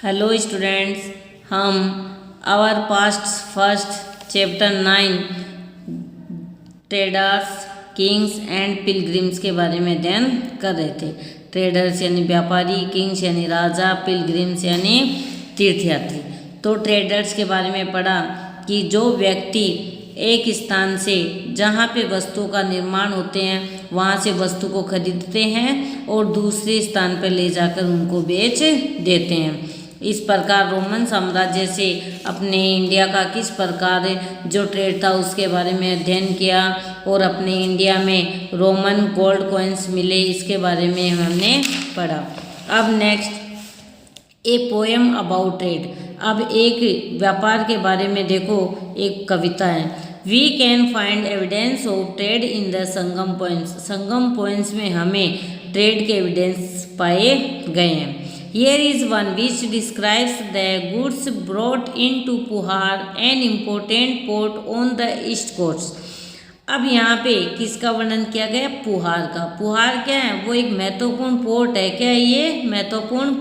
Hello students, हम our past first chapter 9 traders kings and pilgrims के बारे में अध्ययन कर रहे थे। ट्रेडर्स यानी व्यापारी, किंग्स यानी राजा, पिलग्रिम्स यानी तीर्थयात्री। तो ट्रेडर्स के बारे में पढ़ा कि जो व्यक्ति एक स्थान से जहाँ पे वस्तुओं का निर्माण होते हैं वहाँ से वस्तु को खरीदते हैं और दूसरे स्थान पर ले जाकर उनको बेच देते हैं। इस प्रकार रोमन साम्राज्य से अपने इंडिया का किस प्रकार जो ट्रेड था उसके बारे में अध्ययन किया और अपने इंडिया में रोमन गोल्ड कॉइन्स मिले, इसके बारे में हमने पढ़ा। अब next a poem about trade. अब एक व्यापार के बारे में देखो, एक कविता है। We can find evidence of trade in the Sangam points. Sangam points में हमें ट्रेड के एविडेंस पाए गए हैं। Here is one which describes the goods brought into Puhar, an important port on the east coast. अब यहाँ पे किसका वर्णन किया गया? पुहार का। पुहार क्या है? वो एक महत्वपूर्ण पोर्ट है। क्या है ये? महत्वपूर्ण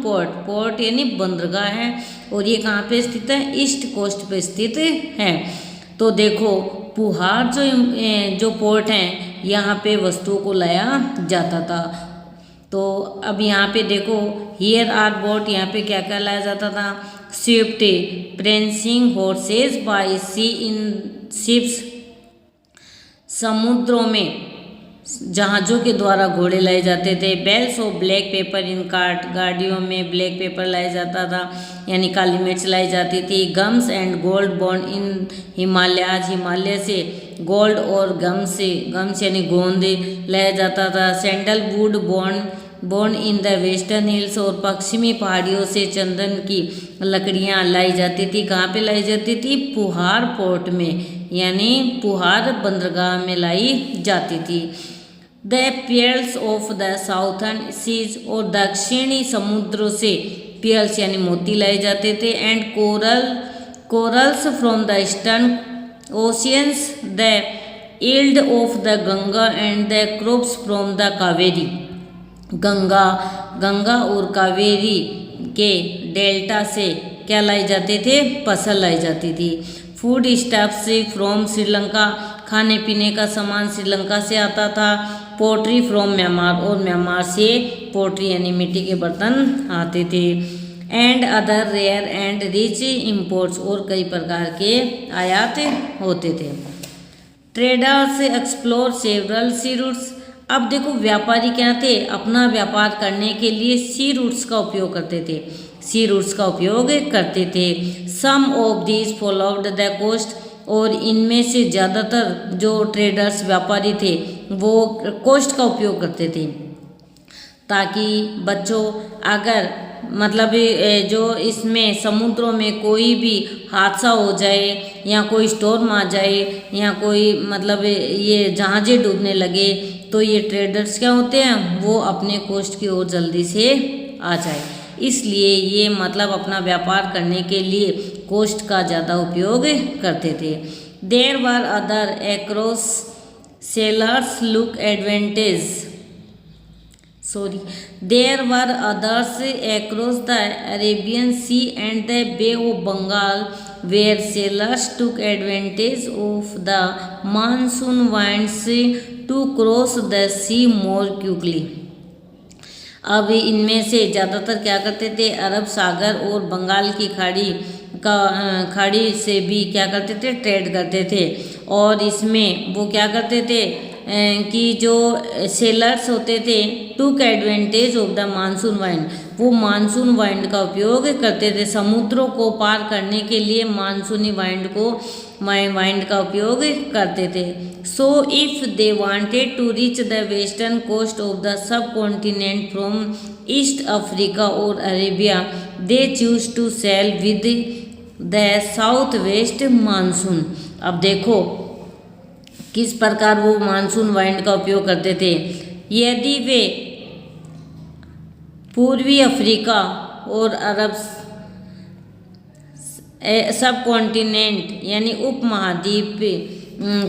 पोर्ट यानी बंदरगाह है। और ये कहाँ पे स्थित है? ईस्ट कोस्ट पे स्थित है। तो देखो, पुहार जो पोर्ट है यहाँ पे वस्तुओं को लाया जाता था। तो अब यहाँ पे देखो, हियर आर बोट, यहाँ पे क्या क्या लाया जाता था? Swift, prancing horses by sea in ships, समुद्रों में जहाज़ों के द्वारा घोड़े लाए जाते थे। Bales of black pepper in cart, गाड़ियों में ब्लैक पेपर लाया जाता था यानी काली मिर्च लाई जाती थी। Gums and gold bond in Himalayas, Himalaya से गोल्ड और गम्स यानी गोंद लाया जाता था। Sandalwood bond in the western hills, और पश्चिमी पहाड़ियों से चंदन की लकड़ियाँ लाई जाती थी। कहाँ पे लाई जाती थी? पुहार पोर्ट में यानी पुहार बंदरगाह में लाई जाती थी। The pearls of the southern seas, और दक्षिणी समुद्रों से पेयर्स यानी मोती लाए जाते थे। And corals from the eastern oceans, the yield of the Ganga and the crops from the Kaveri. Ganga और कावेरी के डेल्टा से क्या लाई जाते थे? फसल लाई जाती थी। फूड स्टफ्स फ्रॉम श्रीलंका, खाने पीने का सामान श्रीलंका से आता था। पोट्री फ्रॉम म्यांमार, और म्यांमार से पोट्री यानी मिट्टी के बर्तन आते थे। And other rare and rich imports, और कई प्रकार के आयात होते थे। Traders explore several sea routes. अब देखो, व्यापारी क्या थे? अपना व्यापार करने के लिए सी रूट्स का उपयोग करते थे। सी रूट्स का उपयोग करते थे। Some of these followed the coast, और इनमें से ज़्यादातर जो ट्रेडर्स व्यापारी थे वो कोस्ट का उपयोग करते थे, ताकि बच्चों अगर मतलब जो इसमें समुद्रों में कोई भी हादसा हो जाए या कोई स्टॉर्म आ जाए या कोई मतलब ये जहाज़ें डूबने लगे, तो ये ट्रेडर्स क्या होते हैं? वो अपने कोस्ट की ओर जल्दी से आ जाए। इसलिए ये मतलब अपना व्यापार करने के लिए कोस्ट का ज़्यादा उपयोग करते थे। There were other across sailors look advantage, there were others across the Arabian Sea and the Bay of Bengal, where sailors took advantage of the monsoon winds to cross the sea more quickly. अब इनमें से ज़्यादातर क्या करते थे? अरब सागर और बंगाल की खाड़ी से भी क्या करते थे? ट्रेड करते थे। और इसमें वो क्या करते थे कि जो सेलर्स होते थे टूक advantage of the monsoon wind, वो मानसून वाइंड का उपयोग करते थे। समुद्रों को पार करने के लिए मानसूनी वाइंड का उपयोग करते थे। So if they wanted to reach the western coast of the subcontinent from East Africa और Arabia, they choose to sail with the south west monsoon. अब देखो किस प्रकार वो मानसून वाइंड का उपयोग करते थे। यदि वे पूर्वी अफ्रीका और अरब सब कॉन्टिनेंट यानी उपमहाद्वीप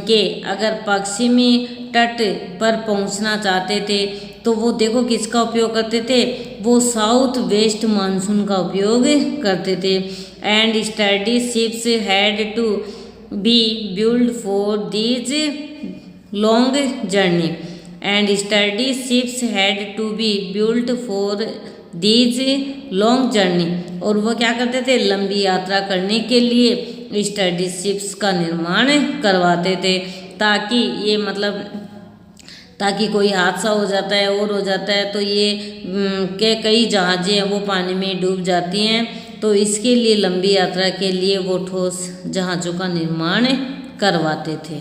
के अगर पश्चिमी तट पर पहुंचना चाहते थे तो वो देखो किसका उपयोग करते थे? वो साउथ वेस्ट मानसून का उपयोग करते थे। And sturdy ships had to be build for these long journey. And sturdy ships had to be built for these long journey. और वह क्या करते थे, लंबी यात्रा करने के लिए स्टडी शिप्स का निर्माण करवाते थे, ताकि ये मतलब ताकि कोई हादसा हो जाता है और हो जाता है तो ये के कई जहाज़ें हैं वो पानी में डूब जाती हैं, तो इसके लिए लंबी यात्रा के लिए वो ठोस जहाज़ों का निर्माण करवाते थे।